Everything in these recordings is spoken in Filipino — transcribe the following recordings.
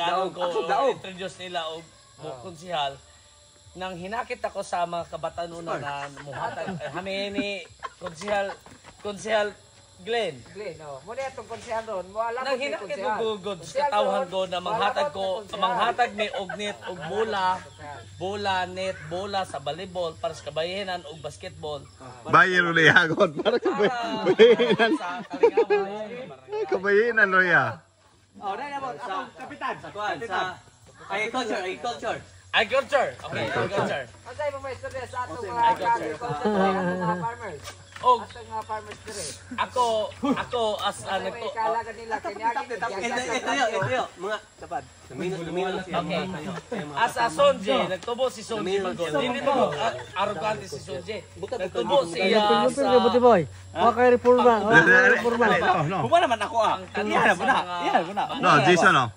pagkaon ko introduce nila og konsihal nang hinakit ako sa mga kabataan-una na muhatag kami ni konsihal Glenn, muna itong konsehal ron, mo alam nang hinakit ko gugod sa katawhan ko na manghatag ni og net og bola net bola sa volleyball para sa kabayenan og basketball. Bayer ulit hagot para kabayenan. Kabayenan lo ya. Oh, dai na mo, kapitan. Sa agriculture. Okay, agriculture. Unsay mo may istorya sa atong mga farmers? Og atong mga farmers dire. Ako as Kalagan nila Ito mga tapad. Okay. As a Sonje, nagtubo si Sonje Magol. Hindi mo arrogante si Sonje. Nagtubo siya sa boy. Kay reforma. Kuma naman ako Yan mo na. No, Jason no.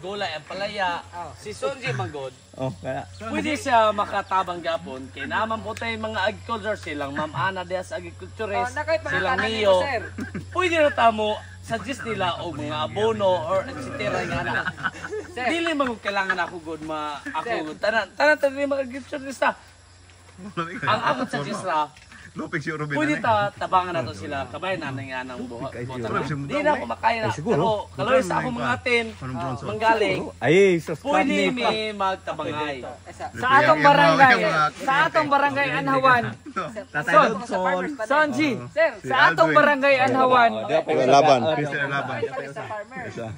Gulay ang palaya. Si Sonje Magod. Kaya. Pwede siya makatabang gapon kay naman po tayo mga agriculture silang Ma'am Ana Diaz agriculturist, silang Mio. Pwede na tamo suggest nila o mga abono or etc. nga na. Dili man kailangan ako good ako tanan mga agriculturista. Ang ako suggest ra Lopez yung Robin. pwede tabangan nato sila kabay na nga nang buhat. Di na ako makaya na. Pero kaloy sa ako mga atin manggaling. Pwede may magtabangay. Sa atong barangay Anhawan. Sonji, sa atong barangay Anhawan. Laban.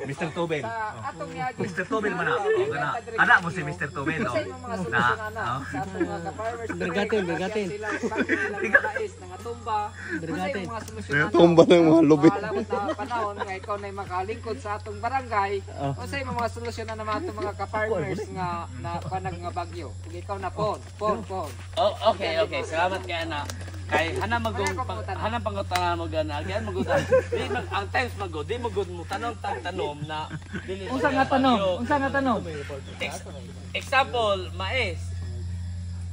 Mr. Tobel. Mr. Tobel man na. Anak mo si Mr. Tobel no. Bergatin. Nga tumba. Tumba ng mga lubi. Alam na panahon nga ikaw na makalingkod sa atong barangay. Unsay mga solusyon na naman atong mga ka-farmers nga panag nga bagyo. Kung ikaw na pon. Okay. Salamat kay ana. Kay hanang pangutanan mo gana. Agyan magudan. Di ang times magod, di magod mo tanom na dili. Unsa nga tanong? Example, mais.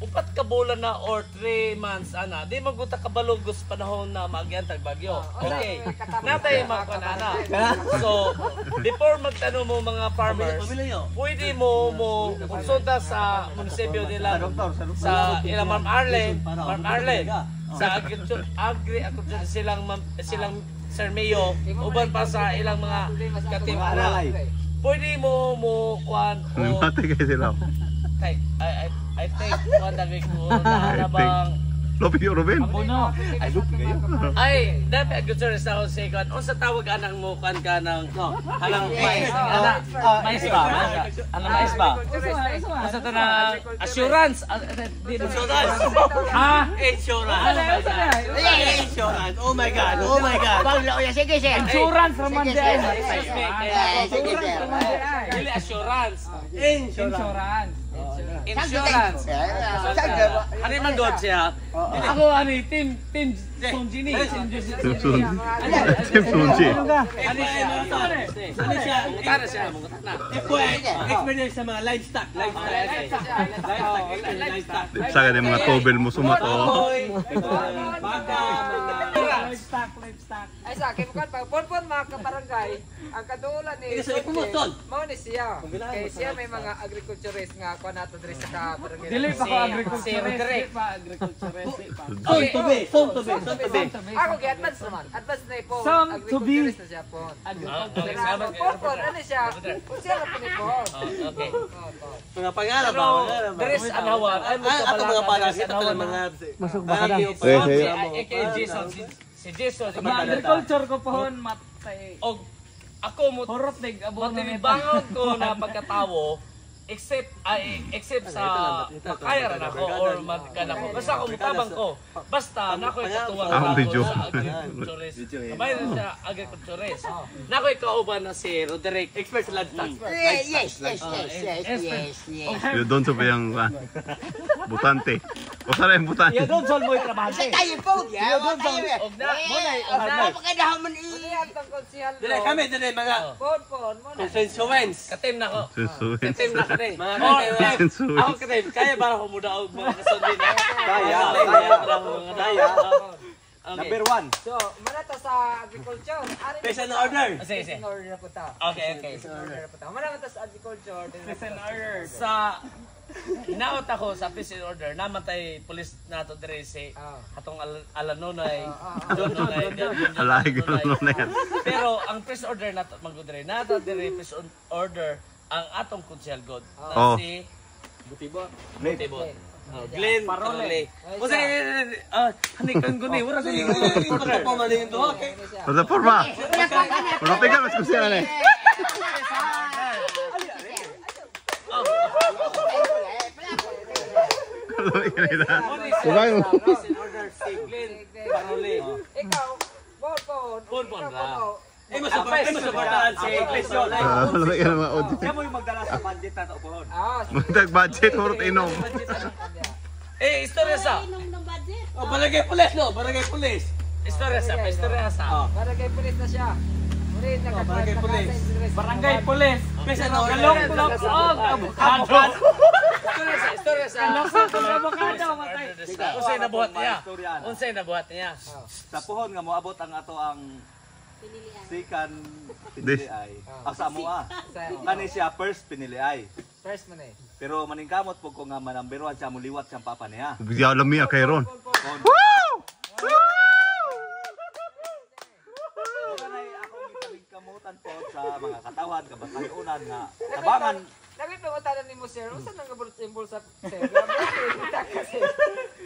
Upat ka bulan na or 3 months ana di maguta kabalugos panahon na magyantag bagyo. Okay. Natay makanana. So before magtanong mo mga farmers, pwede mo konsulta sa munisipyo nila sa ilang Ma'am Arlen sa agriculture silang Sir Mayo uban pa sa ilang mga katimara. Pwede mo kuan o sila. I think one dagay ko na bang Lopez yung Robin. Abono. Ay lupi kayo. ay dapat agriculture sa ako say kan unsa tawag anang mo kan kanang halang mais mais ba unsa ta na assurance insurance Oh my god. Sige. Insurance raman din. dili assurance ano man god siya ako team Sonji ni Tim Sunji. ano siya Experience sa mga livestock. Saga ng mga tobel mo sumato. Livestock. Ay sa akin kan pon mga kabarangay ang kadulan ni mao ni siya. Kay siya may mga agriculturist nga kuan nato diri sa kabarangay. Dili pa ko agriculturist. Ako gi advance naman. Advance na po. Agriculturist na siya po. okay Ano siya? Kung siya na po. okay Mga pangalan ba? there is Anhawan ay mo Mga pangalan mga Masuk ba ka na? si Jason Agriculture ko pohon matay. og ako mo Horot nig abono matilibangon ko na pagkatawo except sa makaya rin ako or magkan ako. Basta ako mutabang ko. Basta nako'y katuwang Ako medyo. sa agriculturist. Kabay rin siya agriculturist. Nako'y kauban na si Roderick. expert sa livestock. Yes. Yung doon sa bayang butante. O sara yung butante. Ya doon sol mo trabahante. Dili kami mga Pon mo na. consensuents. Katim na ko. Susuin. Katim na ka rin. Susuin. Ako katim. Kaya para ko muna og mga kasundin. Kaya. Number 1. So, manata sa agriculture. Peace and order. Sige, Peace and order na po ta. Okay. Peace and order na po ta. Manata sa agriculture. Peace and order. Sa hinaot ako sa peace and order, namatay pulis nato dire si atong Alanonay. Alay gano'n na yan. Pero ang peace order nato magudre nato dire peace order ang atong konsyal god. Oh. Si Butibo. Glenn Parole. Kasi hani kang guni wala sa Pa malingin to. Okay. Sa forma. Wala tinggal mas kusiya na eh. Subay mo. peace and order si Glenn Parole. Ikaw, Bon. Masuportahan si Christian. Wala tinggal mga audio. Siya mo yung magdala sa budget na upuhon. Magdag budget hurot inom. Istorya sa. Barangay pulis, no? Barangay pulis. Istorya sa. Barangay pulis na siya. Muli, Barangay pulis. Barangay Pulis. Peace and order. Kalong blocks og avocado. Istorya sa. Avocado matay. Unsay nabuhat niya? Unsay nabuhat niya? Sa puhon nga moabot ang ato ang sikan piniliay. Sa Amoa. Kani siya first piniliay. First man eh. Pero maningkamot po ko nga manamberuan siya muliwat siyang papa niya. Bigyan alam niya kay Ron. Kanay akong ipalingkamutan po sa mga katawan, kabatayunan nga tabangan. Nagpapatalan ni mo sir, usan nang gabulot sa sir?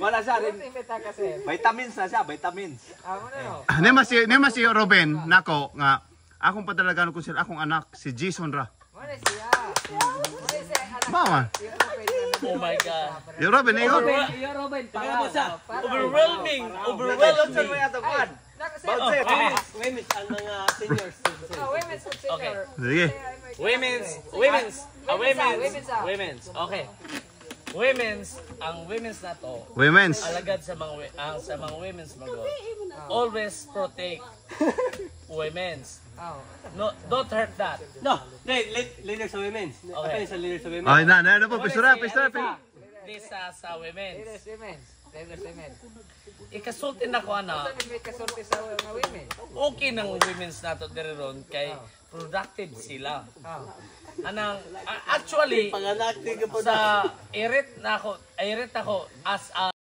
Wala siya rin. Imbita ka sir. Vitamins na siya, vitamins. Ano no? Nema si Ruben nako nga akong padalagan ko sila akong anak si Jason ra. Wala siya. Wala siya anak. Mama. Oh my God. Yo Ruben ingon. Iyo Robin Tingnan mo siya. Overwhelming. Bouncer. Women's ang mga seniors. Women's senior. Sige. Women's. Okay. Women's, ang women's na to, Women's. alagad sa mga women's mago. Always protect women's. No, don't hurt that. No, leader sa women's. Okay. Sa leader sa women's. Ay na po pisura. This sa women's. Women's. Ikasulti na ko ana. Saan may kasulti sa mga women? Okay nang women's nato dire ron kay productive sila. Anang actually sa irit ako as a